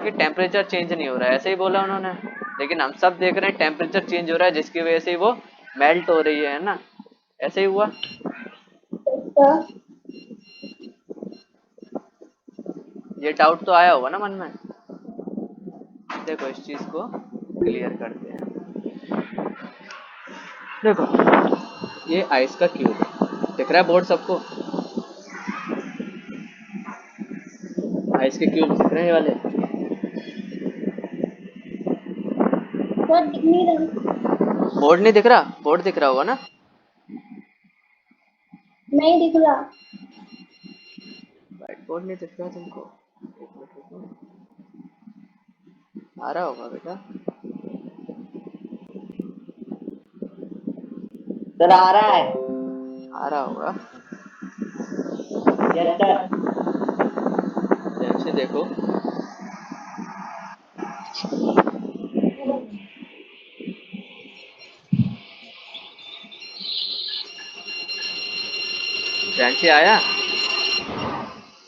कि temperature change नहीं हो रहा है, ऐसे ही बोला उन्होंने। लेकिन हम सब देख रहे हैं टेम्परेचर चेंज हो रहा है, जिसकी वजह से वो मेल्ट हो रही है ना। ऐसे ही हुआ। ये डाउट तो आया होगा ना मन में। देखो इस चीज को क्लियर करते हैं। देखो ये आइस का क्यूब है, दिख रहा है बोर्ड सबको? आइस के क्यूब दिख रहे हैं ये वाले? बोर्ड नहीं दिख रहा? बोर्ड दिख रहा होगा ना? नहीं दिख रहा। व्हाइट बोर्ड नहीं दिख रहा तुमको? आ रहा होगा बेटा। सर आ रहा है। आ रहा होगा। Yes sir. ध्यान से देखो। ध्यान से आया?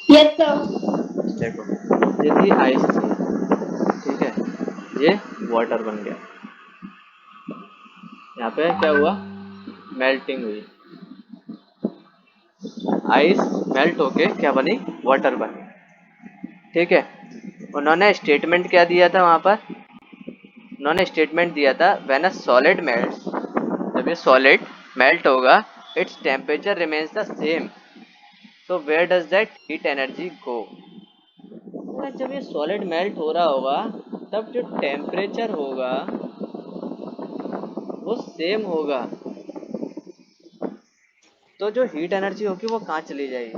Yes sir. देखो ये थी आइस थी, ठीक है, ये वाटर बन गया। यहाँ पे क्या हुआ? मेल्टिंग हुई। आइस मेल्ट होके क्या बनी? वाटर बनी। ठीक है। उन्होंने स्टेटमेंट क्या दिया था वहां पर? उन्होंने स्टेटमेंट दिया था व्हेन अ सॉलिड मेल्ट्स, जब ये सॉलिड मेल्ट होगा, its temperature remains the same, so where does that heat energy go. जब ये सॉलिड मेल्ट हो रहा होगा तब जो टेम्परेचर होगा वो सेम होगा, तो जो हीट एनर्जी होगी वो कहाँ चली जाएगी?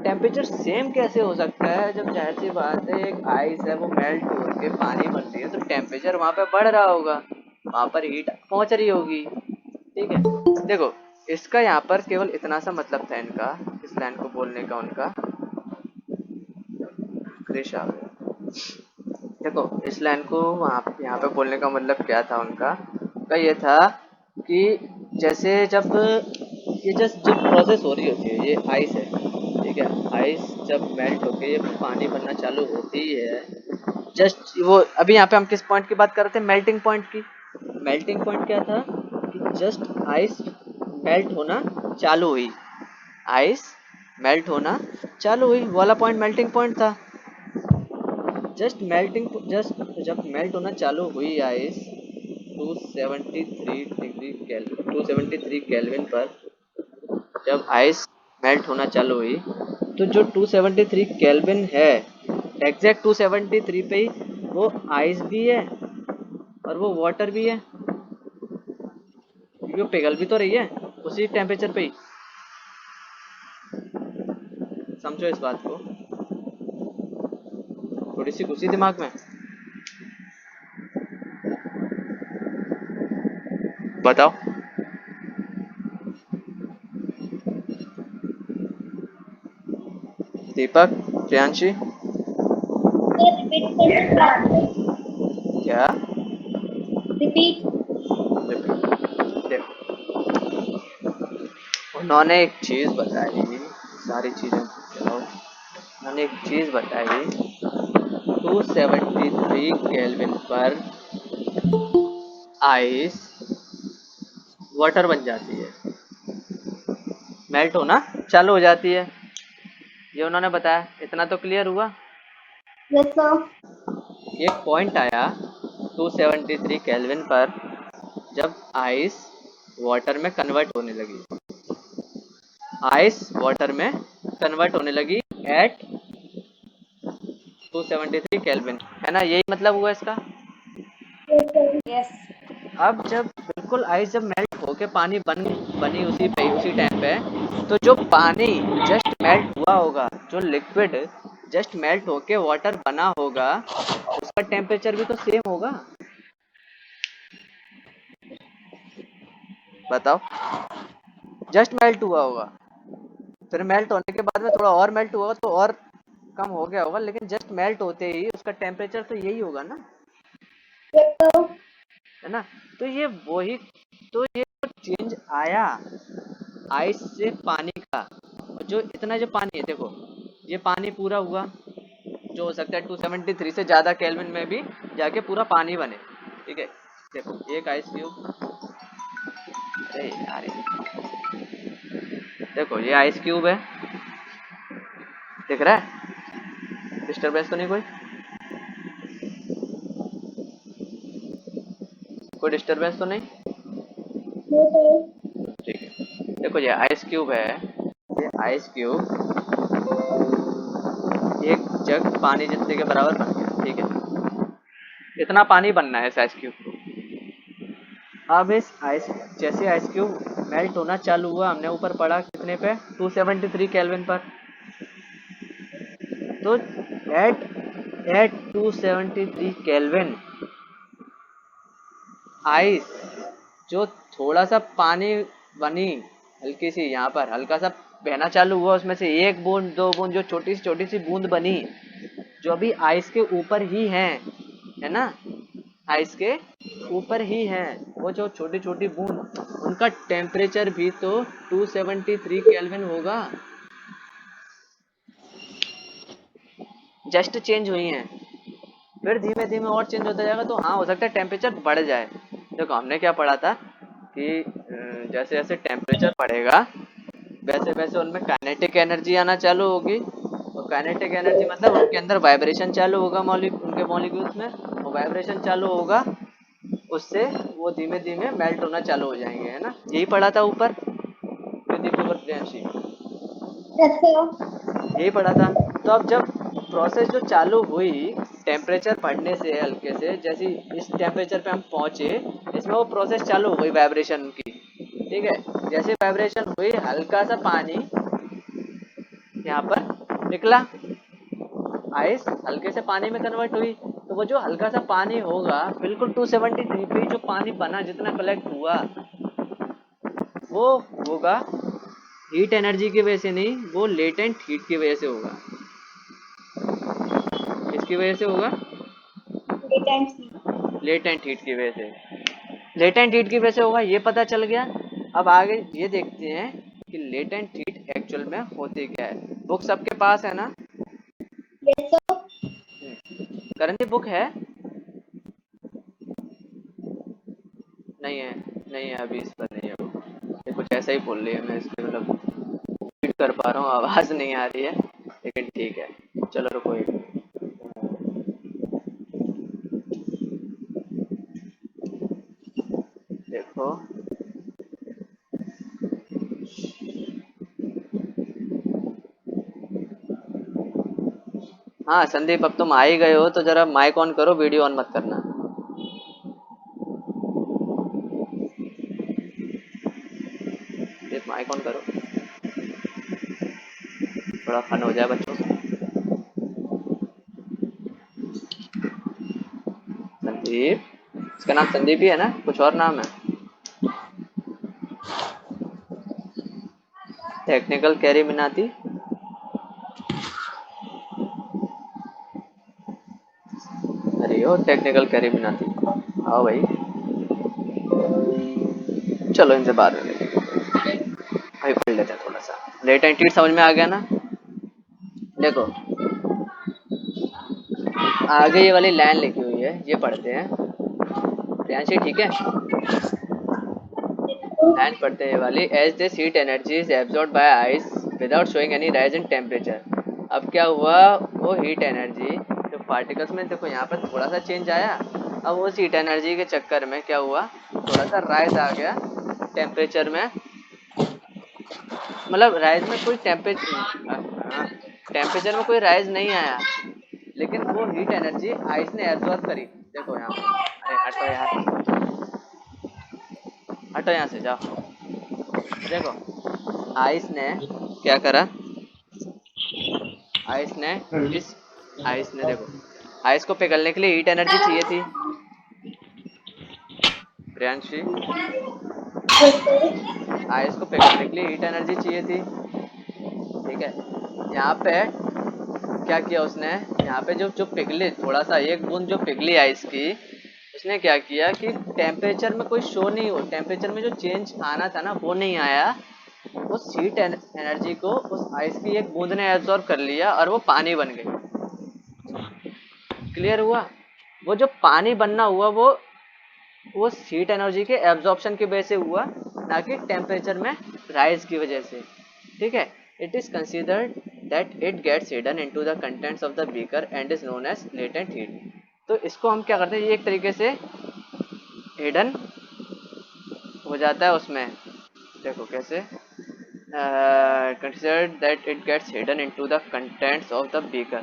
टेम्परेचर सेम कैसे हो सकता है जब जाहिर सी बात है एक आइस है वो मेल्ट होके पानी बन रही है, तो टेम्परेचर वहाँ पे बढ़ रहा होगा, वहाँ पर हीट पहुँच रही होगी। ठीक है। देखो इसका यहाँ पर केवल इतना सा मतलब था इनका, इस लाइन को बोलने का उनका। क्रिश आ गया। देखो इस लाइन को वहाँ यहाँ पे बोलने का मतलब क्या था उनका? उनका ये था कि जैसे जब ये जब प्रोसेस हो रही होती है, ये आइस है, ठीक है, आइस जब मेल्ट होके ये पानी बनना चालू होती है, जस्ट वो अभी यहाँ पे हम किस पॉइंट की बात कर रहे थे? मेल्टिंग पॉइंट की। मेल्टिंग पॉइंट क्या था कि जस्ट आइस मेल्ट होना चालू हुई, आइस मेल्ट होना चालू हुई वाला पॉइंट मेल्टिंग पॉइंट था। जस्ट जब मेल्ट होना चालू हुई आइस 273 डिग्री केल्विन, 273 केल्विन पर जब आइस मेल्ट होना चालू हुई, तो जो 273 केल्विन है, एग्जैक्ट 273 पे ही वो आइस भी है और वो वाटर भी है, क्योंकि वो पिघल भी तो रही है उसी टेम्परेचर पे ही। समझो इस बात को, थोड़ी सी घुसी दिमाग में। बताओ। दीपक, प्रियांशी, क्या? रिपीट। देखो उन्होंने एक चीज बताई, सारी चीजें बताओ। उन्होंने एक चीज बताई, 273 केल्विन पर आइस वाटर बन जाती है, मेल्ट होना चालू हो जाती है, ये उन्होंने बताया। इतना तो क्लियर हुआ? Yes sir. एक पॉइंट आया 273 केल्विन पर जब आइस वाटर में कन्वर्ट होने लगी, आइस वाटर में कन्वर्ट होने लगी एट 273 केल्विन, है ना? यही मतलब हुआ इसका। यस। अब जब बिल्कुल आइस जब मेल्ट होके पानी बनी उसी टाइम पे, तो जो पानी जस्ट मेल्ट हुआ होगा, जो लिक्विड जस्ट मेल्ट होके वाटर बना होगा, उसका टेम्परेचर भी तो सेम होगा। बताओ, जस्ट मेल्ट हुआ होगा, फिर मेल्ट होने के बाद में थोड़ा और मेल्ट हुआ तो और कम हो गया होगा, लेकिन जस्ट मेल्ट होते ही उसका टेम्परेचर तो यही होगा ना, है ना? तो ये वही, तो ये चेंज आया आइस से पानी का, जो इतना जो पानी है, देखो ये पानी पूरा हुआ, जो हो सकता है 273 से ज़्यादा केल्विन में भी जाके पूरा पानी बने। ठीक है, देखो एक आइस क्यूब, अरे यार देखो ये आइस क्यूब है, दिख रहा है? डिस्टर्बेंस तो नहीं कोई? कोई डिस्टर्बेंस तो नहीं? No, sir. ठीक है, देखो ये आइस क्यूब है, ये आइस क्यूब एक जग पानी जितने के बराबर बन गया। ठीक है, इतना पानी बनना है इस आइस क्यूब को। अब इस आइस, जैसे आइस क्यूब मेल्ट होना चालू हुआ, हमने ऊपर पढ़ा कितने पे, 273 केल्विन पर। तो एट एट 273 केल्विन आइस जो थोड़ा सा पानी बनी, हल्की सी यहाँ पर हल्का सा बहना चालू हुआ, उसमें से एक बूंद दो बूंद जो छोटी सी बूंद बनी, जो अभी आइस के ऊपर ही है ना, आइस के ऊपर ही है, वो जो छोटी छोटी बूंद, उनका टेम्परेचर भी तो 273 केल्विन होगा, जस्ट चेंज हुई हैं, फिर धीमे धीमे और चेंज होता जाएगा, तो हाँ हो सकता है टेम्परेचर बढ़ जाए। देखो हमने क्या पढ़ा था कि जैसे जैसे टेम्परेचर बढ़ेगा वैसे वैसे उनमें काइनेटिक एनर्जी आना चालू होगी, और काइनेटिक एनर्जी मतलब उनके अंदर वाइब्रेशन चालू होगा, उनके मॉलिक्यूल्स में, और वाइब्रेशन चालू होगा, उससे वो धीमे धीमे मेल्ट होना चालू हो जाएंगे, है ना, यही पढ़ा था ऊपर प्रियांशी, Yes, sir. यही पढ़ा था। तो अब जब प्रोसेस जो चालू हुई टेम्परेचर बढ़ने से हल्के से, जैसे इस टेम्परेचर पे हम पहुंचे, इसमें वो प्रोसेस चालू हो गई वाइब्रेशन की। ठीक है, जैसे वाइब्रेशन हुई हल्का सा पानी यहाँ पर निकला, आइस हल्के से पानी में कन्वर्ट हुई, तो वो जो हल्का सा पानी होगा बिल्कुल 273 पे जो पानी बना, जितना कलेक्ट हुआ, वो होगा हीट एनर्जी की वजह से नहीं, वो लेटेंट हीट की वजह से होगा। किसकी वजह से होगा? Latent heat. लेटेंट हीट की वजह से, लेटेंट हीट की वजह से होगा, ये पता चल गया। अब आगे ये देखते हैं कि लेटेंट हीट एक्चुअल में होती क्या है। बुक सबके पास है ना? Yes, sir. करण जी बुक है? नहीं है, नहीं है अभी, इस पर नहीं है बुक, ये कुछ ऐसा ही बोल रही है, मैं इसमें मतलब रीड कर पा रहा हूँ, आवाज़ नहीं आ रही है, लेकिन ठीक है, चलो रुको एक मिनट। देखो हाँ संदीप, अब तुम आ ही गए हो तो जरा माइक ऑन करो, वीडियो ऑन मत करना। संदीप माइक ऑन करो, थोड़ा फन हो जाए बच्चों से। संदीप, इसका नाम संदीप ही है ना, कुछ और नाम है? टेक्निकल कैरी मिनाती, अरे ओ टेक्निकल कैरी मिनाती, आओ भाई, चलो इनसे बाद में मिलेंगे, भाई पढ़ लेते हैं थोड़ा सा। लेटेंट हीट समझ में आ गया ना? देखो आगे ये वाली लाइन लिखी हुई है, ये पढ़ते हैं प्रियांशी, ठीक है? लाइन पढ़ते हैं ये वाली, as this heat energy is absorbed by ice without showing any rise in temperature. अब क्या हुआ, वो हीट एनर्जी जो पार्टिकल्स में, देखो यहाँ पर थोड़ा सा चेंज आया, अब उस हीट एनर्जी के चक्कर में क्या हुआ, थोड़ा सा राइज आ गया टेम्परेचर में, मतलब राइज में कोई टेम्परेचर में कोई राइज नहीं आया, लेकिन वो हीट एनर्जी आइस ने एब्जॉर्ब करी। देखो यहाँ पर, अरे हटो यार, हटो यहाँ से जाओ। देखो आइस ने क्या करा, आइस ने इस आइस ने देखो, आइस को पिघलने के लिए हीट एनर्जी चाहिए थी प्रियांशी, Yes, sir. आइस को पिघलने के लिए हीट एनर्जी चाहिए थी। ठीक है, यहाँ पे क्या किया उसने, यहाँ पे जो जो पिघली, थोड़ा सा एक बूंद जो पिघली आइस की, उसने क्या किया कि टेम्परेचर में कोई शो नहीं हो, टेम्परेचर में जो चेंज आना था ना वो नहीं आया, उस हीट एनर्जी को उस आइस की एक बूंद ने एब्जॉर्ब कर लिया और वो पानी बन गई। क्लियर हुआ? वो जो पानी बनना हुआ वो हीट एनर्जी के एब्जॉर्प्शन की वजह से हुआ, ना कि टेम्परेचर में राइज की वजह से। ठीक है, it is considered that it gets hidden into the contents of the beaker and is known as latent heat. तो इसको हम क्या करते हैं, ये एक तरीके से हिडन हो जाता है उसमें। देखो कैसे, considered that it gets hidden into the contents of the beaker.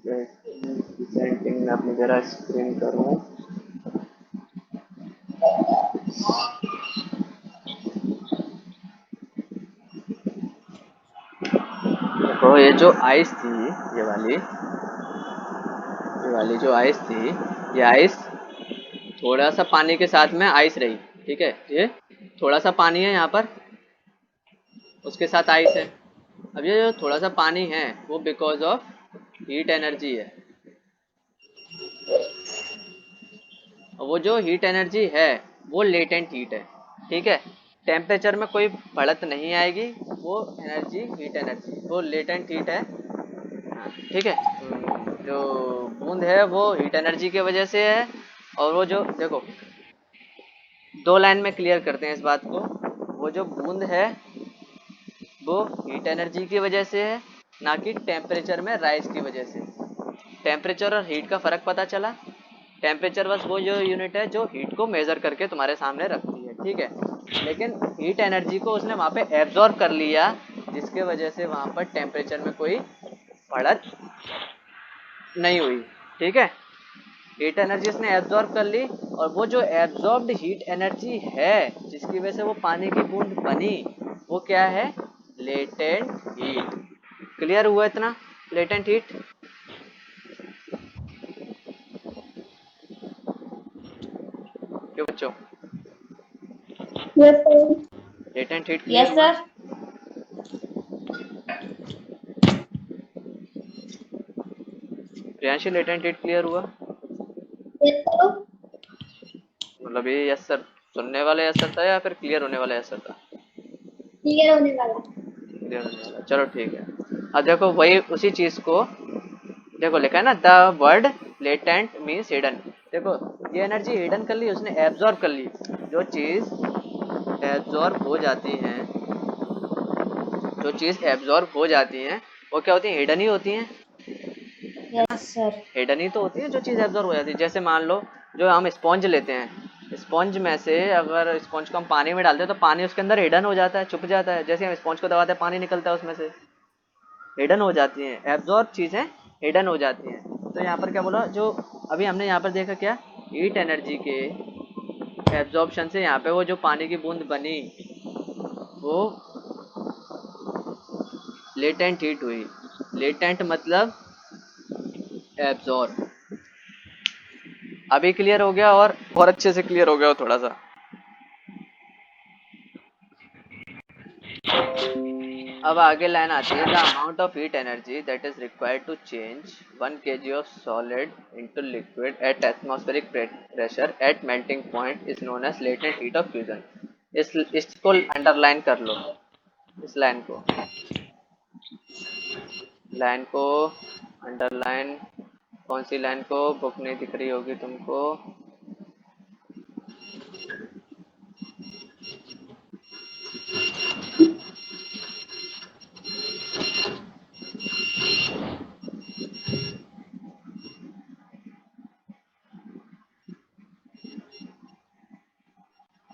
Presenting मैं अपनी जरा स्क्रीन करूँ। देखो ये जो आइस थी, ये वाली जो आइस थी, ये आइस थोड़ा सा पानी के साथ में आइस रही। ठीक है, ये थोड़ा सा पानी है यहाँ पर, उसके साथ आइस है। अब ये जो थोड़ा सा पानी है वो बिकॉज ऑफ हीट एनर्जी है। और वो जो हीट एनर्जी है वो लेटेंट हीट है। ठीक है, टेम्परेचर में कोई बढ़त नहीं आएगी, वो एनर्जी हीट एनर्जी वो लेटेंट हीट है। हाँ, ठीक है। जो बूंद है वो हीट एनर्जी की वजह से है, और वो जो देखो, दो लाइन में क्लियर करते हैं इस बात को। वो जो बूंद है वो हीट एनर्जी की वजह से है, ना कि टेम्परेचर में राइज की वजह से। टेम्परेचर और हीट का फर्क पता चला। टेम्परेचर बस वो जो यूनिट है जो हीट को मेजर करके तुम्हारे सामने रखती है। ठीक है, लेकिन हीट एनर्जी को उसने वहाँ पे एब्जॉर्ब कर लिया, जिसके वजह से वहाँ पर टेम्परेचर में कोई बढ़त नहीं हुई। ठीक है, हीट एनर्जी उसने एब्जॉर्ब कर ली, और वो जो एब्जॉर्ब्ड हीट एनर्जी है जिसकी वजह से वो पानी की बूंद बनी, वो क्या है, लेटेंट हीट। क्लियर हुआ इतना? Latent heat. क्यों बच्चों, Yes, sir. Latent heat clear Yes, हुआ? sir. Priyanshi, latent heat clear हुआ? Yes, sir. मतलब ये यस सर सुनने वाला यस सर था या फिर क्लियर होने वाला यस सर था? क्लियर होने वाला। क्लियर होने वाला, चलो ठीक है। अब देखो वही उसी चीज को देखो लिखा है ना, the word latent means hidden. देखो ये एनर्जी हिडन कर ली उसने, एब्जॉर्ब कर ली। जो चीज एब्जॉर्ब हो जाती है, जो चीज एब्जॉर्ब हो जाती है वो क्या होती है, हिडन ही होती है। Yes, sir. हिडन ही तो होती है जो चीज एब्जॉर्ब हो जाती है। जैसे मान लो जो हम स्पॉन्ज लेते हैं, स्पॉन्ज में से अगर स्पॉन्ज को हम पानी में डालते हैं तो पानी उसके अंदर हिडन हो जाता है, छुप जाता है। जैसे हम स्पॉन्ज को दबाते हैं पानी निकलता है उसमें से, हिडन हो जाती हैं। एब्जॉर्ब चीजें हिडन हो जाती हैं। तो यहाँ पर क्या बोला, जो अभी हमने यहाँ पर देखा क्या, हीट एनर्जी के एब्जॉर्प्शन से यहाँ पे वो जो पानी की बूंद बनी वो लेटेंट हीट हुई। लेटेंट मतलब एब्जॉर्ब। अभी क्लियर हो गया, और अच्छे से क्लियर हो गया हो थोड़ा सा। अब आगे लाइन आती है, the amount of heat energy that is required to change 1 kg of solid into liquid at atmospheric pressure at melting point is known as latent heat of fusion. इसको अंडरलाइन कर लो, इस लाइन को underline. कौन सी line को, book नहीं दिख रही होगी तुमको।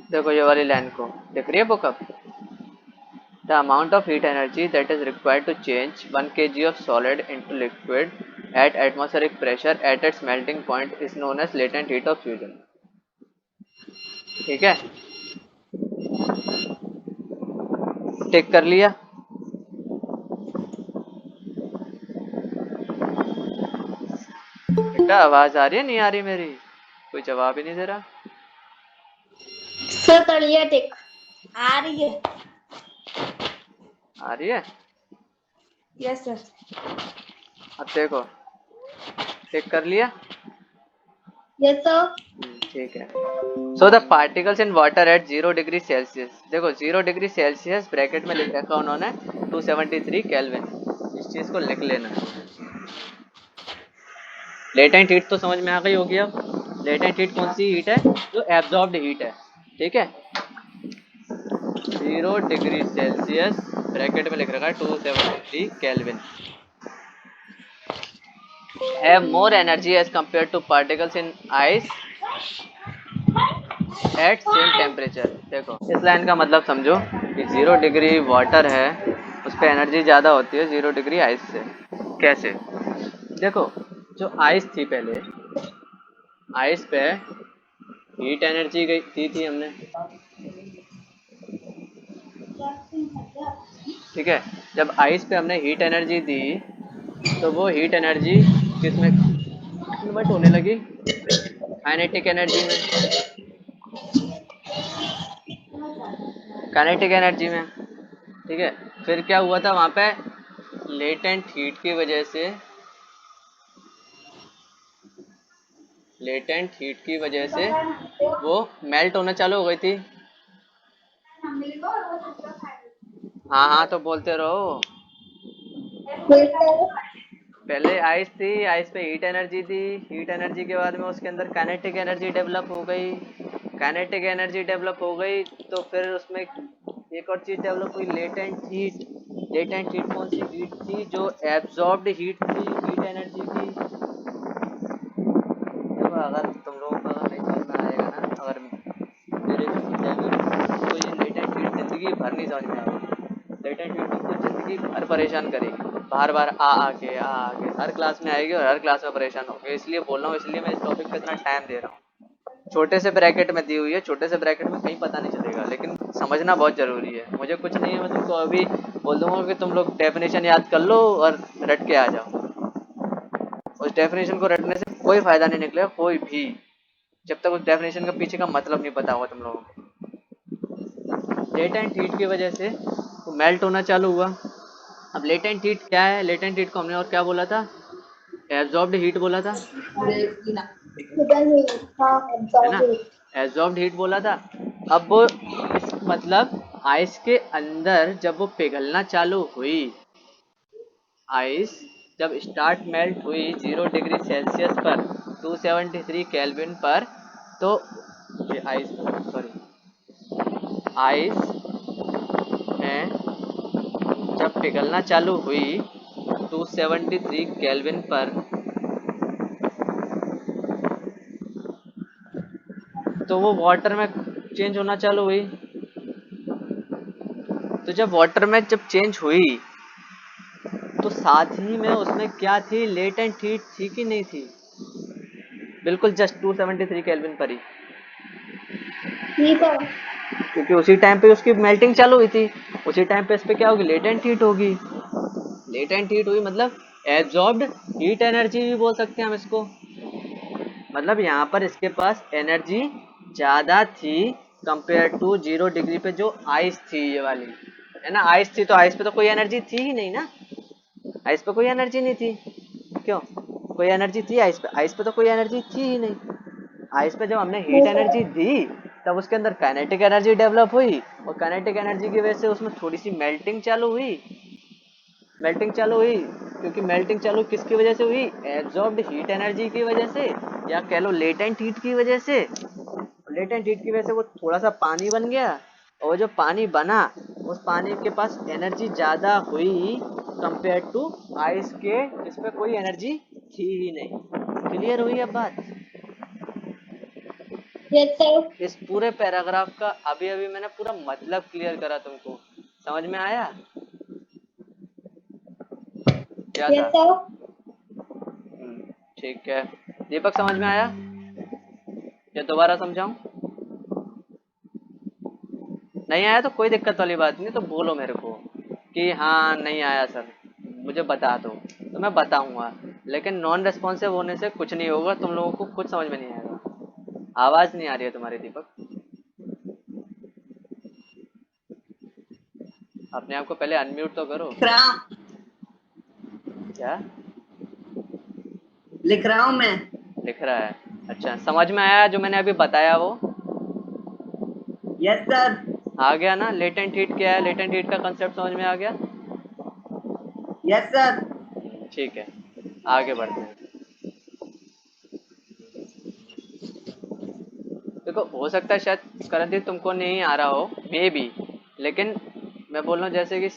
देखो ये वाली लाइन को दिख रही है बुक अब। The amount of heat energy that is required to change 1 kg of solid into liquid at atmospheric pressure at its melting point is known as latent heat of fusion। ठीक है, टिक कर लिया? बेटा आवाज आ रही है नहीं आ रही मेरी? कोई जवाब ही नहीं दे रहा। सर तड़िया टिक आ रही है। आ रही है? Yes sir. अब देखो, टिक कर लिया? Yes sir. ठीक है। So the particles in water at 0 degree Celsius, देखो 0 डिग्री सेल्सियस ब्रैकेट में लिख रखा उन्होंने 273 केल्विन। इस चीज को लिख लेना। लेटेंट हीट तो समझ में आ गई होगी अब। लेटेंट हीट कौन सी हीट है? जो एब्जॉर्ब्ड हीट है, ठीक है। 0 डिग्री सेल्सियस ब्रैकेट में लिख रखा है 273 kelvin, have more energy as compare to particles in ice at same temperature. देखो इस लाइन का मतलब समझो कि 0 डिग्री वाटर है, उस पर एनर्जी ज़्यादा होती है 0 डिग्री आइस से। कैसे? देखो जो आइस थी पहले, आइस पे हीट एनर्जी गई थी हमने, ठीक है। जब आइस पे हमने हीट एनर्जी दी तो वो हीट एनर्जी किस में कन्वर्ट होने लगी? काइनेटिक एनर्जी में, काइनेटिक एनर्जी में, ठीक है। फिर क्या हुआ था वहाँ पे? लेटेंट हीट की वजह से, लेटेंट हीट की वजह से वो मेल्ट होना चालू हो गई थी। हाँ हाँ तो बोलते रहो। पहले आइस थी, आइस पे हीट एनर्जी थी, हीट एनर्जी के बाद में उसके अंदर काइनेटिक एनर्जी डेवलप हो गई, काइनेटिक एनर्जी डेवलप हो गई तो फिर उसमें एक और चीज डेवलप हुई, लेटेंट हीट। लेटेंट हीट कौन सी हीट थी? जो एब्जॉर्ब्ड हीट थी, हीट एनर्जी की। देखो अगर तुम लोगों को अगर नहीं समझ में आएगा ना, अगर मेरे से समझाएगा तो ये लेटेंट हीट जिंदगी भर नहीं समझ में आएगी। लेटेंट हीट तुमको जिंदगी भर परेशान करेगी, बार बार आ आके हर क्लास में आएगी और हर क्लास में परेशान होगी। इसलिए बोल रहा हूँ, इसलिए मैं इस टॉपिक पे इतना टाइम दे रहा हूँ। छोटे से ब्रैकेट में दी हुई है, छोटे से ब्रैकेट में कहीं पता नहीं चलेगा, लेकिन समझना बहुत जरूरी है। मुझे कुछ नहीं है, मैं तुमको अभी बोल दूंगा कि तुम लोग डेफिनेशन याद कर लो और रट के आ जाओ। उस डेफिनेशन को रटने से कोई फायदा नहीं निकलेगा, कोई भी, जब तक उस डेफिनेशन का पीछे का मतलब नहीं पता होगा तुम लोगों को। लेटेंट हीट की वजह से वो मेल्ट होना चालू हुआ। अब लेटेंट हीट क्या है? लेटेंट हीट को हमने और क्या बोला था? एब्जॉर्ब्ड हीट बोला था, है ना? एब्जॉर्ब्ड हीट बोला था। अब वो इस मतलब आइस के अंदर जब वो पिघलना चालू हुई, आइस जब स्टार्ट मेल्ट हुई 0 डिग्री सेल्सियस पर 273 केल्विन पर, तो ये आइस, सॉरी, आइस में जब पिघलना चालू हुई 273 केल्विन पर, तो वो वाटर में चेंज होना चालू हुई। तो जब वाटर में जब चेंज हुई तो साथ ही में उसमें क्या थी? लेटेंट हीट थी कि नहीं थी? बिल्कुल जस्ट 273 केल्विन पर ही, क्योंकि उसी टाइम पे उसकी मेल्टिंग चालू हुई थी। उसी टाइम पे इस पे क्या होगी? लेटेंट हीट होगी। लेटेंट हीट हुई मतलब एब्जॉर्ब्ड हीट एनर्जी भी बोल सकते हैं हम इसको। मतलब यहाँ पर इसके पास एनर्जी ज्यादा थी कंपेयर टू 0 डिग्री पे जो आइस थी, ये वाली, है ना? आइस थी तो आइस पे तो कोई एनर्जी थी ही नहीं ना, आइस पे कोई एनर्जी नहीं थी। क्यों? कोई एनर्जी थी आइस पे? आइस पे तो कोई एनर्जी थी ही नहीं। आइस पे जब हमने हीट एनर्जी दी तब उसके अंदर काइनेटिक एनर्जी डेवलप हुई, और काइनेटिक एनर्जी की वजह से उसमें थोड़ी सी मेल्टिंग चालू हुई। मेल्टिंग चालू हुई, क्योंकि मेल्टिंग चालू किसकी वजह से हुई? एब्जॉर्ब्ड हीट एनर्जी की वजह से, या कह लो लेटेंट हीट की वजह से। लेटेंट हीट की वजह से वो थोड़ा सा पानी बन गया, और जो पानी बना उस पानी के पास एनर्जी ज्यादा हुई कंपेयर टू आइस के, जिसपे कोई एनर्जी थी ही नहीं। क्लियर हुई अब बात? इस पूरे पैराग्राफ का अभी अभी मैंने पूरा मतलब क्लियर करा तुमको, समझ में आया क्या था? ठीक है। दीपक समझ में आया या दोबारा समझाऊं? नहीं आया तो कोई दिक्कत वाली बात नहीं, तो बोलो मेरे को कि हाँ नहीं आया सर, मुझे बता दो तो मैं बताऊंगा। लेकिन नॉन रेस्पॉन्सिव होने से कुछ नहीं होगा, तुम लोगों को कुछ समझ में नहीं आएगा। आवाज नहीं आ रही है तुम्हारी दीपक, अपने आप को पहले अनम्यूट तो करो। क्या लिख रहा हूँ मैं। लिख रहा है? अच्छा, समझ में आया जो मैंने अभी बताया वो? Yes sir. आ गया ना? लेटेंट हीट क्या है? लेटेंट हीट का कंसेप्ट समझ में आ गया? Yes sir. ठीक है, आगे बढ़ते हैं। देखो हो सकता है शायद करणदीप तुमको नहीं आ रहा हो, मे बी, लेकिन मैं बोल रहा हूँ जैसे कि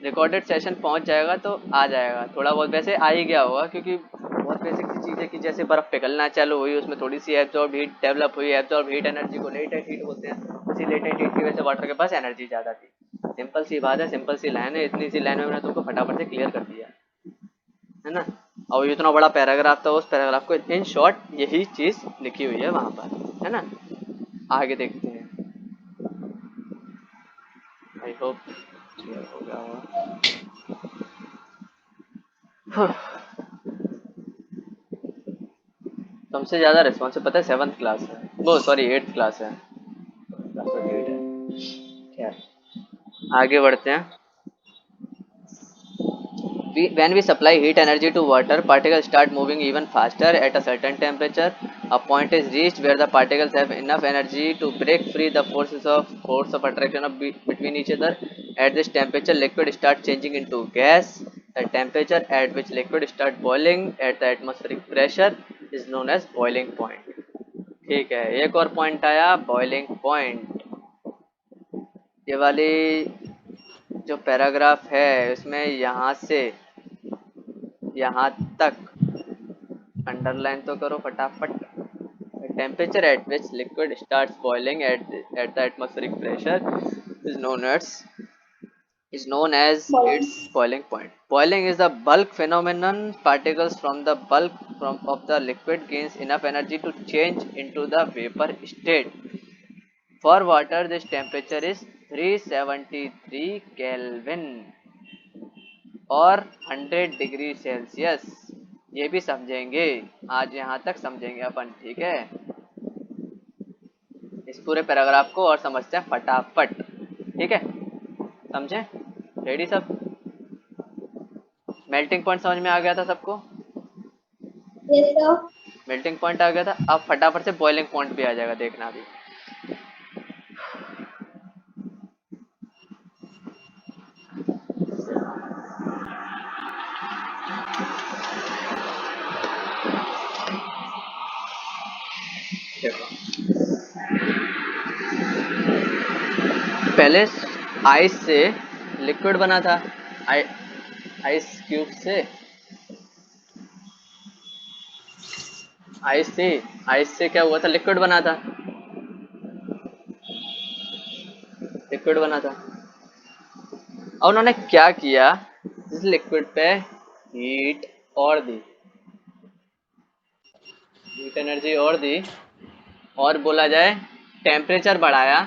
रिकॉर्डेड सेशन पहुंच जाएगा तो आ जाएगा, थोड़ा बहुत वैसे आ ही गया होगा, क्योंकि बहुत बेसिक सी चीज़ है कि जैसे बर्फ पिघलना चालू हुई, उसमें थोड़ी सी एब्जॉर्ब हीट डेवलप हुई, एब्जॉर्ब हीट एनर्जी को लेटेंट हीट बोलते हैं, उसी लेटेंट हीट की वजह से वाटर के पास एनर्जी ज़्यादा थी। सिंपल सी बात है, सिंपल सी लाइन है, इतनी सी लाइन में मैंने तुमको फटाफट से क्लियर कर दिया है ना। और इतना बड़ा पैराग्राफ था, उस पैराग्राफ को इन शॉर्ट यही चीज़ लिखी हुई है वहाँ पर, है ना। आगे देखते हैं, आई होप क्लियर हो गया होगा। तुमसे ज़्यादा रिस्पॉन्सिव पता है 7th क्लास है, वो सॉरी 8th क्लास है, क्लास तो 8 है। खैर आगे बढ़ते हैं। When we supply heat energy to water, particles start moving even faster at a certain temperature. A point is reached where the particles have enough energy to break free the force of attraction between each other. At this temperature, liquid start changing into gas. The temperature at which liquid start boiling at the atmospheric pressure is known as boiling point. ठीक है, एक और point आया, boiling point. ये वाली जो paragraph है उसमें यहाँ से यहाँ तक अंडरलाइन तो करो फटाफट। Temperature at which liquid starts boiling at the atmospheric pressure is known as its Boiling. boiling point. Boiling is the bulk phenomenon. Particles from the bulk of the liquid gains enough energy to change into the vapor state. For water, this temperature is 373 Kelvin और 100 degree Celsius. ये भी समझेंगे, आज यहाँ तक समझेंगे अपन, ठीक है। इस पूरे पैराग्राफ को और समझते हैं फटाफट, ठीक है। समझे? रेडी सब? मेल्टिंग पॉइंट समझ में आ गया था सबको? Yes, sir. मेल्टिंग पॉइंट आ गया था, अब फटाफट से बॉइलिंग पॉइंट भी आ जाएगा, देखना अभी। देखो, पहले आइस से लिक्विड बना था, आइस क्यूब से, आइस से क्या हुआ था, लिक्विड बना था, लिक्विड बना था। और उन्होंने क्या किया, इस लिक्विड पे हीट और दी, हीट एनर्जी और दी, और बोला जाए टेम्परेचर बढ़ाया,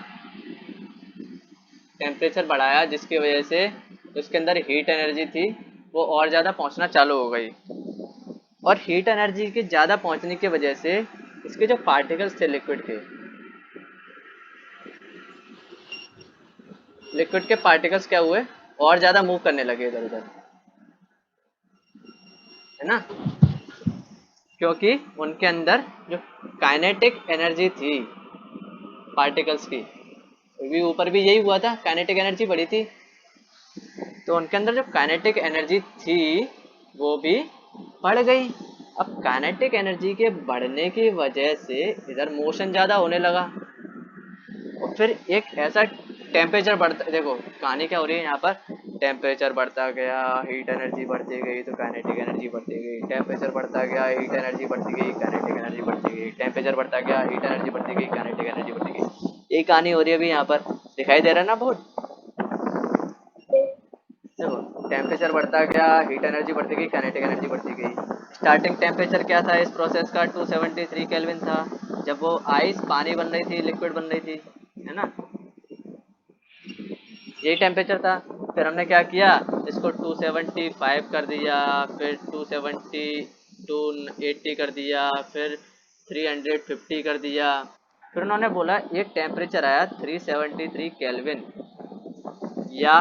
टेम्परेचर बढ़ाया जिसकी वजह से उसके अंदर हीट एनर्जी थी वो और ज़्यादा पहुंचना चालू हो गई। और हीट एनर्जी के ज़्यादा पहुंचने की वजह से इसके जो पार्टिकल्स थे लिक्विड के पार्टिकल्स क्या हुए, और ज़्यादा मूव करने लगे इधर उधर, है ना। क्योंकि उनके अंदर जो काइनेटिक एनर्जी थी पार्टिकल्स की, भी ऊपर भी यही हुआ था, काइनेटिक एनर्जी बढ़ी थी, तो उनके अंदर जो काइनेटिक एनर्जी थी वो भी बढ़ गई। अब काइनेटिक एनर्जी के बढ़ने की वजह से इधर मोशन ज़्यादा होने लगा, और फिर एक ऐसा टेम्परेचर बढ़ता, देखो कहानी क्या हो रही है यहाँ पर, टेम्परेचर बढ़ता गया, हीट एनर्जी बढ़ती गई तो काइनेटिक एनर्जी बढ़ती गई, टेम्परेचर बढ़ता गया, हीट एनर्जी बढ़ती गई, काइनेटिक एनर्जी बढ़ती गई, टेम्परेचर बढ़ता गया, हीट एनर्जी बढ़ती गई, काइनेटिक एनर्जी बढ़ती गई। यही कहानी हो रही है अभी यहाँ पर, दिखाई दे रहा है ना बोर्ड? देखो टेम्परेचर बढ़ता गया, हीट एनर्जी बढ़ती गई, काइनेटिक एनर्जी बढ़ती गई। स्टार्टिंग टेम्परेचर क्या था इस प्रोसेस का, 273 केल्विन था, जब वो आइस पानी बन रही थी, लिक्विड बन रही थी, है ना, यही टेम्परेचर था। फिर हमने क्या किया, इसको 275 कर दिया, फिर 270 280 कर दिया, फिर 350 कर दिया। फिर उन्होंने बोला एक टेम्परेचर आया 373 केल्विन या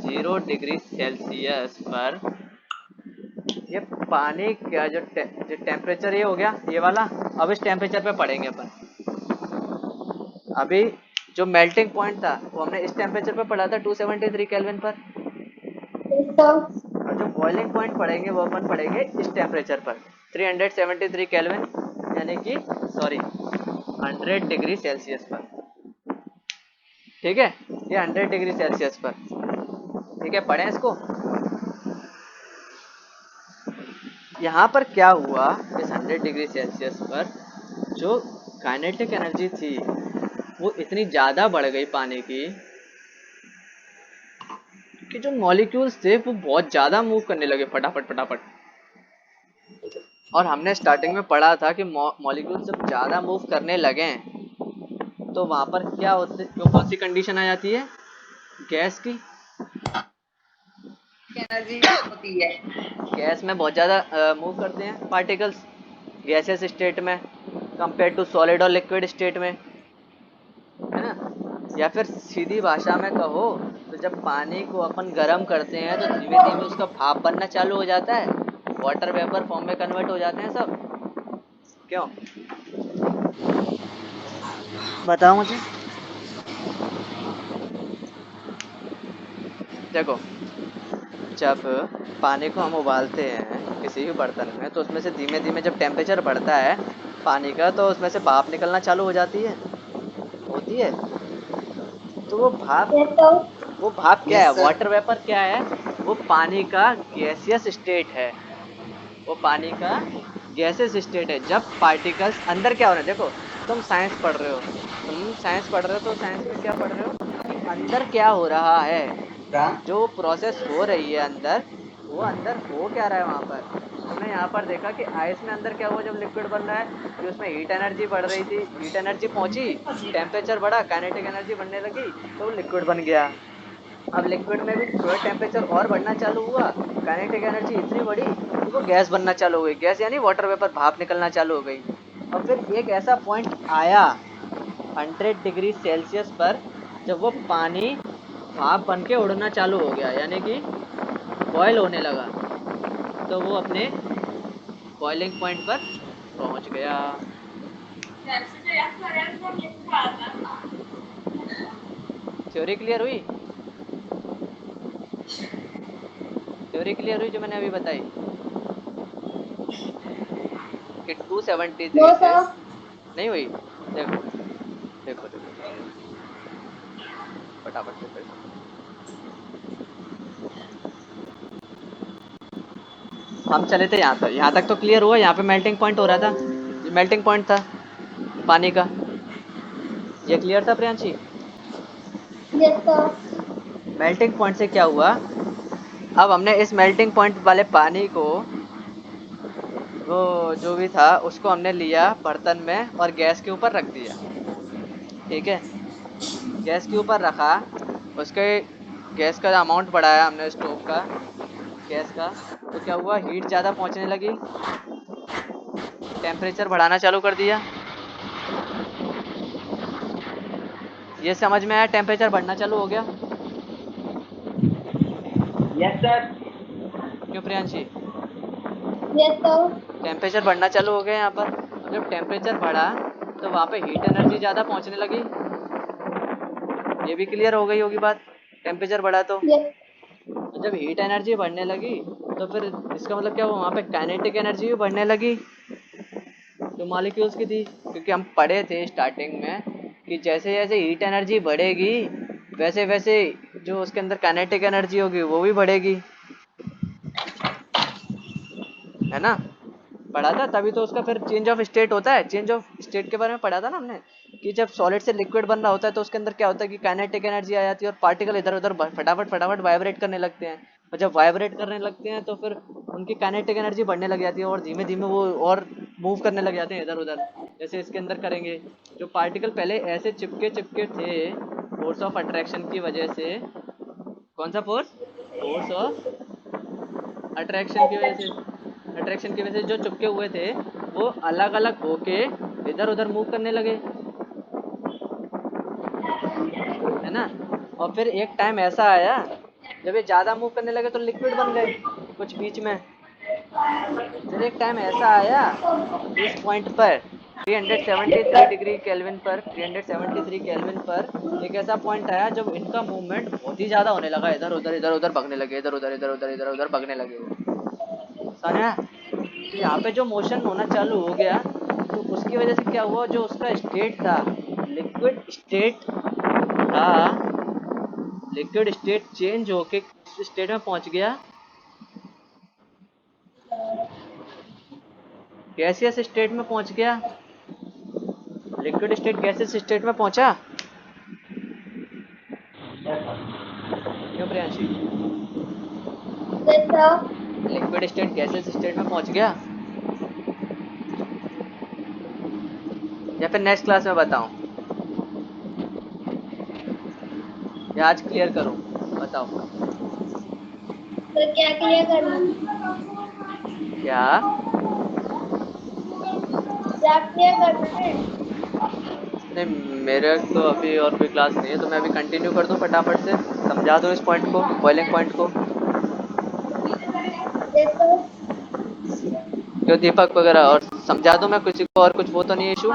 0 डिग्री सेल्सियस पर, ये पानी का जो टेम्परेचर ये हो गया ये वाला। अब इस टेम्परेचर पे पढ़ेंगे अपन, अभी जो मेल्टिंग पॉइंट था वो हमने इस टेम्परेचर पे पढ़ा था 273 केल्विन पर, Yes, sir. और जो बॉइलिंग पॉइंट पढ़ेंगे वो अपन पढ़ेंगे इस टेम्परेचर पर 373 केल्विन, यानी कि सॉरी 100 डिग्री सेल्सियस पर, ठीक है, ये 100 डिग्री सेल्सियस पर, ठीक है, पढ़ें इसको। यहाँ पर क्या हुआ, इस 100 डिग्री सेल्सियस पर जो काइनेटिक एनर्जी थी वो इतनी ज़्यादा बढ़ गई पानी की कि जो मॉलिक्यूल्स थे वो बहुत ज़्यादा मूव करने लगे फटाफट फटाफट। और हमने स्टार्टिंग में पढ़ा था कि मॉलिक्यूल्स जब ज़्यादा मूव करने लगे तो वहाँ पर क्या होते, क्यों, कौन सी कंडीशन आ जाती है, गैस की एनर्जी होती है। गैस में बहुत ज़्यादा मूव करते हैं पार्टिकल्स गैसेस स्टेट में कंपेयर टू सॉलिड और लिक्विड स्टेट में, है ना। या फिर सीधी भाषा में कहो तो जब पानी को अपन गर्म करते हैं तो धीमे धीमे उसका भाप बनना चालू हो जाता है, वाटर वेपर फॉर्म में कन्वर्ट हो जाते हैं सब, क्यों, बताओ मुझे। देखो, जब पानी को हम उबालते हैं किसी भी बर्तन में तो उसमें से धीमे धीमे जब टेम्परेचर बढ़ता है पानी का तो उसमें से भाप निकलना चालू हो जाती है, होती है। तो Yes, sir. वो भाप क्या यस है, सर। वाटर वेपर क्या है, वो पानी का गैसियस स्टेट है, वो पानी का गैसेस स्टेट है। जब पार्टिकल्स अंदर क्या हो रहे हैं, देखो तुम साइंस पढ़ रहे हो, तुम साइंस पढ़ रहे हो तो साइंस में क्या पढ़ रहे हो कि अंदर क्या हो रहा है, क्या? जो प्रोसेस हो रही है अंदर, वो अंदर हो क्या रहा है वहाँ पर। तुमने यहाँ पर देखा कि आइस में अंदर क्या हुआ जब लिक्विड बन रहा है कि उसमें हीट एनर्जी बढ़ रही थी, हीट एनर्जी पहुंची, टेम्परेचर बढ़ा, काइनेटिक एनर्जी बढ़ने लगी तो लिक्विड बन गया। अब लिक्विड में भी थोड़ा टेम्परेचर और बढ़ना चालू हुआ, काइनेटिक एनर्जी इतनी बढ़ी कि वो गैस बनना चालू हो गई, गैस यानी वाटर वेपर, भाप निकलना चालू हो गई। और फिर एक ऐसा पॉइंट आया 100 डिग्री सेल्सियस पर जब वो पानी भाप बन के उड़ना चालू हो गया, यानी कि बॉयल होने लगा, तो वो अपने बॉइलिंग पॉइंट पर पहुंच गया। थ्योरी क्लियर हुई, थ्योरी क्लियर हुई जो मैंने अभी बताई कि 273 No, से sir. नहीं हुई। देखो देखो देखो फटाफट से फिर हम चले थे यहाँ तक तो क्लियर हुआ, यहाँ पे मेल्टिंग पॉइंट हो रहा था, ये मेल्टिंग पॉइंट था पानी का, ये क्लियर था Priyanshi. Yes, sir. Melting point से क्या हुआ, अब हमने इस मेल्टिंग पॉइंट वाले पानी को, वो जो भी था उसको हमने लिया बर्तन में और गैस के ऊपर रख दिया, ठीक है, गैस के ऊपर रखा, उसके गैस का अमाउंट बढ़ाया हमने स्टोव का, गैस का, तो क्या हुआ, हीट ज़्यादा पहुंचने लगी, टेम्परेचर बढ़ाना चालू कर दिया, ये समझ में आया, टेम्परेचर बढ़ना चालू हो गया, यस सर। क्यों प्रियांशी, Yes, sir. टेम्परेचर बढ़ना चालू हो गया यहाँ पर। और जब टेम्परेचर बढ़ा तो वहाँ पे हीट एनर्जी ज़्यादा पहुँचने लगी, ये भी क्लियर हो गई होगी बात, टेम्परेचर बढ़ा तो। Yes. जब हीट एनर्जी बढ़ने लगी तो फिर इसका मतलब क्या हुआ, वहाँ पे काइनेटिक एनर्जी भी बढ़ने लगी जो मॉलिक्यूल्स की थी, क्योंकि हम पढ़े थे स्टार्टिंग में कि जैसे जैसे हीट एनर्जी बढ़ेगी वैसे वैसे जो उसके अंदर काइनेटिक एनर्जी होगी वो भी बढ़ेगी, है ना, पढ़ा था तभी तो उसका फिर चेंज ऑफ स्टेट होता है, चेंज ऑफ स्टेट के बारे में पढ़ा था ना हमने कि जब सॉलिड से लिक्विड बन रहा होता है तो उसके अंदर क्या होता है कि काइनेटिक एनर्जी आ जाती है और पार्टिकल इधर उधर फटाफट फटाफट वाइब्रेट करने लगते हैं, और जब वाइब्रेट करने लगते हैं तो फिर उनकी काइनेटिक एनर्जी बढ़ने लग जाती है और धीमे धीमे वो और मूव करने लग जाते हैं इधर उधर, जैसे इसके अंदर करेंगे। जो पार्टिकल पहले ऐसे चिपके चिपके थे फोर्स ऑफ अट्रैक्शन की वजह से, कौन सा फोर्स, फोर्स ऑफ अट्रैक्शन की वजह से जो चिपके हुए थे वो अलग अलग होके इधर उधर मूव करने लगे, है ना। और फिर एक टाइम ऐसा आया जब ये ज़्यादा मूव करने लगे तो लिक्विड बन गए कुछ बीच में, फिर एक टाइम ऐसा आया इस पॉइंट पर 373 डिग्री केल्विन पर, 373 केल्विन पर एक ऐसा पॉइंट आया जब इनका मूवमेंट बहुत ही ज़्यादा होने लगा, इधर उधर भगने लगे, इधर उधर भगने लगे, समझा। तो यहाँ पे जो मोशन होना चालू हो गया तो उसकी वजह से क्या हुआ, जो उसका स्टेट था, लिक्विड स्टेट था, लिक्विड स्टेट चेंज होके किस स्टेट में पहुंच गया, गैसियस स्टेट में पहुंच गया। लिक्विड स्टेट गैसियस स्टेट में पहुंचा। क्यों Priyanshi? Yes, sir. Liquid state gaseous state में पहुंच गया, या फिर नेक्स्ट क्लास में बताऊं, या आज क्लियर करूं? बताओ तो क्या क्लियर करना? क्या। क्या क्लियर करना है? नहीं, मेरे तो अभी और कोई क्लास नहीं है, तो मैं अभी कंटिन्यू कर दूं, फटाफट से समझा दूं इस पॉइंट को, बॉइलिंग पॉइंट को। Yes, sir. क्यों दीपक वगैरह, और समझा दूं मैं किसी को, और कुछ वो तो नहीं इशू?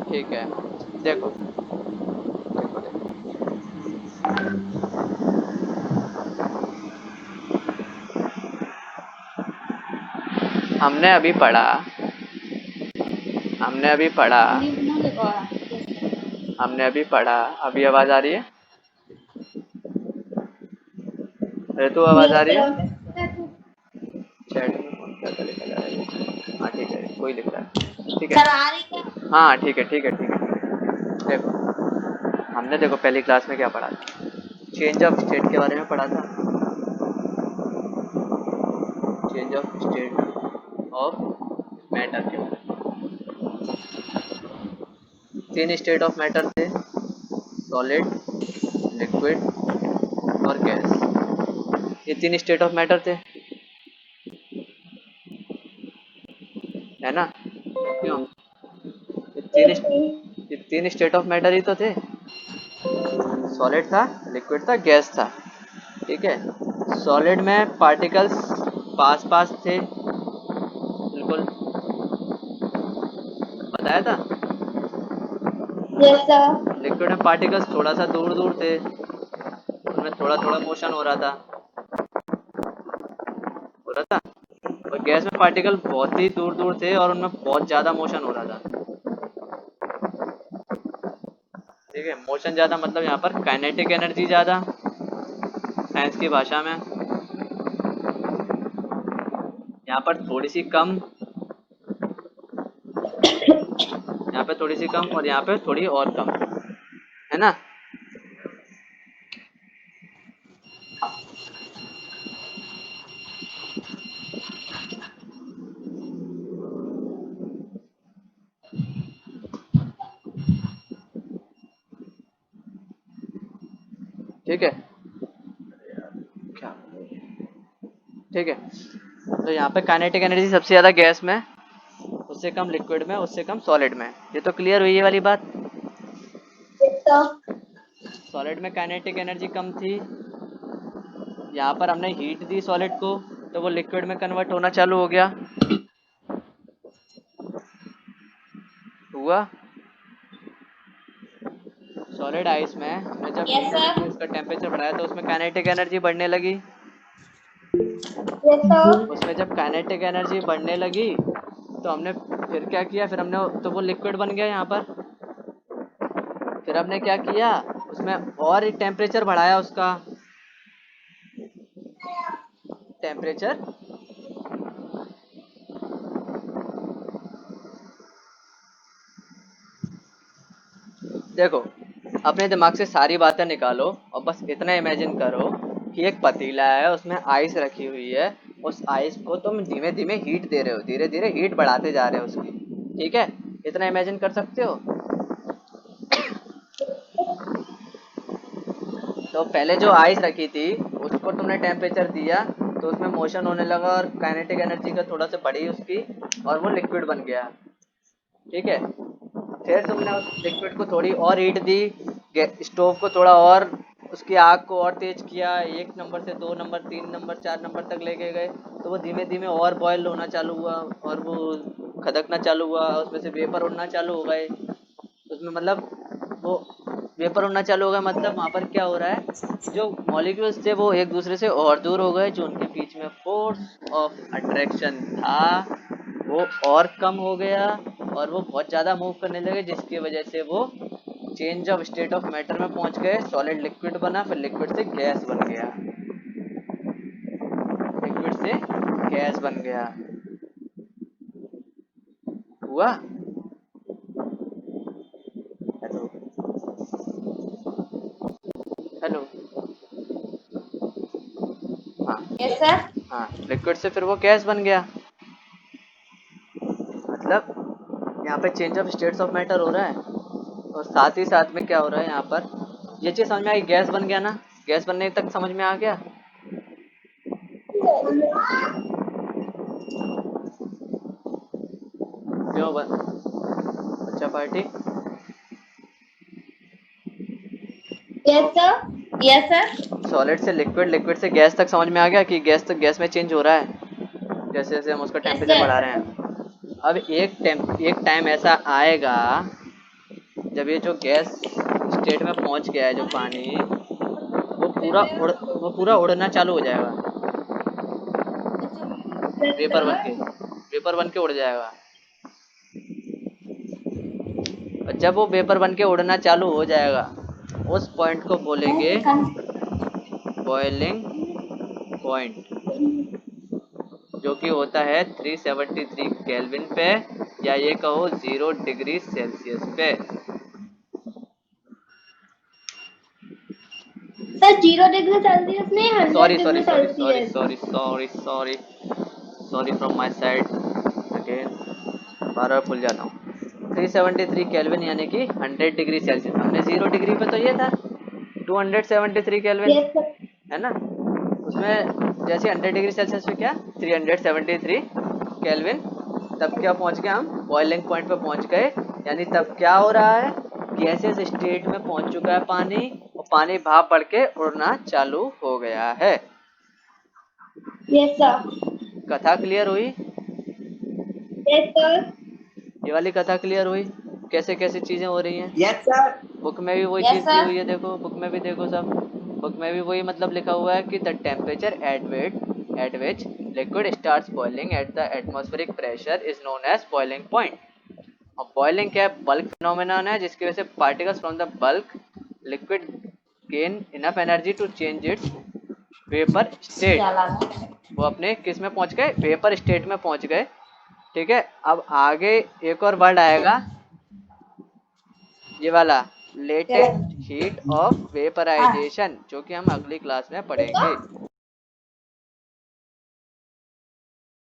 ठीक है। देखो देखो देखो, हमने अभी पढ़ा, हमने अभी पढ़ा, हमने अभी पढ़ा। अभी आवाज आ रही है ऋतु, आवाज आ Yes, रही है? sir. चैट में कौन क्या लिखा जा रहा है? हाँ ठीक है, कोई लिख रहा है, ठीक सर है। आ रही है? हाँ ठीक है ठीक है ठीक है। देखो हमने, देखो पहली क्लास में क्या पढ़ा था, चेंज ऑफ स्टेट के बारे में पढ़ा था। Change of state of matter के बारे में। तीन स्टेट ऑफ मैटर थे, सॉलिड, लिक्विड और गैस। ये तीन स्टेट ऑफ मैटर थे, है ना? क्यों? ये तीन Yes, sir. ये तीन स्टेट ऑफ मैटर ही तो थे, सॉलिड था, लिक्विड था, गैस था। ठीक है। सॉलिड में पार्टिकल्स पास पास थे, बिल्कुल बताया था। Yes, sir. लिक्विड में पार्टिकल्स थोड़ा सा दूर दूर थे, उनमें थोड़ा थोड़ा मोशन हो रहा था, हो रहा था। और गैस में पार्टिकल बहुत ही दूर दूर थे और उनमें बहुत ज्यादा मोशन हो रहा था। ठीक है, मोशन ज्यादा मतलब यहाँ पर काइनेटिक एनर्जी ज्यादा, साइंस की भाषा में। यहाँ पर थोड़ी सी कम, यहाँ पे थोड़ी सी कम, और यहाँ पे थोड़ी और कम, है ना? ठीक है, क्या, ठीक है। तो यहाँ पे काइनेटिक एनर्जी सबसे ज्यादा गैस में, उससे कम लिक्विड में, उससे कम सॉलिड में। ये तो क्लियर हुई ये वाली बात। Yes, sir. सॉलिड में काइनेटिक एनर्जी कम थी, यहाँ पर हमने हीट दी सॉलिड को, तो वो लिक्विड में कन्वर्ट होना चालू हो गया। हुआ। सॉलिड आइस में हमने जब Yes, हीट sir. दी, उसका टेम्परेचर बढ़ाया, तो उसमें काइनेटिक एनर्जी बढ़ने लगी। Yes, sir. उसमें जब काइनेटिक एनर्जी बढ़ने लगी, तो हमने फिर क्या किया, फिर हमने, तो वो लिक्विड बन गया यहाँ पर। फिर हमने क्या किया, उसमें और टेम्परेचर बढ़ाया, उसका टेम्परेचर। देखो, अपने दिमाग से सारी बातें निकालो और बस इतना इमेजिन करो कि एक पतीला है, उसमें आइस रखी हुई है। उस आइस को तुम धीमे धीमे हीट दे रहे हो, धीरे धीरे हीट बढ़ाते जा रहे हो उसकी। ठीक है, इतना इमेजिन कर सकते हो? तो पहले जो आइस रखी थी, उसको तुमने टेम्परेचर दिया, तो उसमें मोशन होने लगा और काइनेटिक एनर्जी का थोड़ा सा बढ़ी उसकी, और वो लिक्विड बन गया। ठीक है। फिर तुमने उस लिक्विड को थोड़ी और हीट दी, स्टोव को थोड़ा और, उसकी आग को और तेज किया, 1 नंबर से 2 नंबर, 3 नंबर, 4 नंबर तक लेके गए, तो वो धीमे धीमे और बॉयल होना चालू हुआ, और वो खदकना चालू हुआ, उसमें से वेपर उड़ना चालू हो गए। उसमें मतलब वो वेपर होना चालू हो गया, मतलब वहां पर क्या हो रहा है, जो मॉलिक्यूल्स थे वो एक दूसरे से और दूर हो गए, जो उनके बीच में फोर्स ऑफ अट्रैक्शन था वो और कम हो गया, और वो बहुत ज्यादा मूव करने लगे, जिसकी वजह से वो change of state of matter में पहुंच गए, सॉलिड लिक्विड बना, फिर लिक्विड से गैस बन गया, लिक्विड से गैस बन गया। हुआ? हेलो? हेलो? हाँ। Yes sir. हाँ, लिक्विड से फिर वो गैस बन गया, मतलब यहाँ पे change of states of matter हो रहा है, और साथ ही साथ में क्या हो रहा है यहाँ पर, ये चीज समझ में आई, गैस बन गया ना, गैस बनने तक समझ में आ गया। क्यों बन, अच्छा party. Yes sir. Yes sir. Solid से लिक्विड, लिक्विड से गैस तक समझ में आ गया कि गैस तक गैस में चेंज हो रहा है, जैसे जैसे हम उसका यस टेम्परेचर बढ़ा रहे सर। हैं। अब एक टाइम ऐसा आएगा जब ये जो गैस स्टेट में पहुंच गया है जो पानी, वो पूरा उड़ना चालू हो जाएगा, वेपर बन के, वेपर बन के उड़ जाएगा। और जब वो वेपर बन के उड़ना चालू हो जाएगा, उस पॉइंट को बोलेंगे बॉइलिंग पॉइंट, जो कि होता है 373 केल्विन पे, या ये कहो 0 डिग्री सेल्सियस पे। सर 0 डिग्री सेल्सियस नहीं, sorry 100 sorry degree sorry sorry Celsius. Sorry sorry sorry sorry from my side again, बार बार भूल जाता हूँ। 373 केल्विन यानी कि 100 डिग्री सेल्सियस, हमने 0 डिग्री पे तो ये था 273 केल्विन, यस सर। है ना, उसमें जैसे 100 डिग्री सेल्सियस पे क्या 373 केल्विन, तब क्या पहुंच गए हम, बॉइलिंग पॉइंट पे पहुंच गए, यानी तब क्या हो रहा है, गैसेस स्टेट में पहुंच चुका है पानी, और पानी भाप बढ़ के उड़ना चालू हो गया है। Yes sir. कथा क्लियर हुई? Yes sir. ये वाली कथा क्लियर हुई, कैसे कैसे चीजें हो रही हैं। Yes, sir. बुक में भी वही यस चीज दी सर। हुई है, देखो बुक में भी देखो सब, बुक में भी वही मतलब लिखा हुआ है कि the temperature at which liquid starts boiling at the atmospheric pressure is known as boiling point. और बॉइलिंग क्या है, बल्क फिनोमेनन है, जिसकी वजह से particles from the bulk liquid gain enough energy to change its vapour state. वो अपने किस में पहुंच गए, वेपर स्टेट में पहुंच गए। ठीक है, अब आगे एक और वर्ड आएगा, ये वाला लेटेंट हीट ऑफ वेपराइजेशन, जो कि हम अगली क्लास में पढ़ेंगे।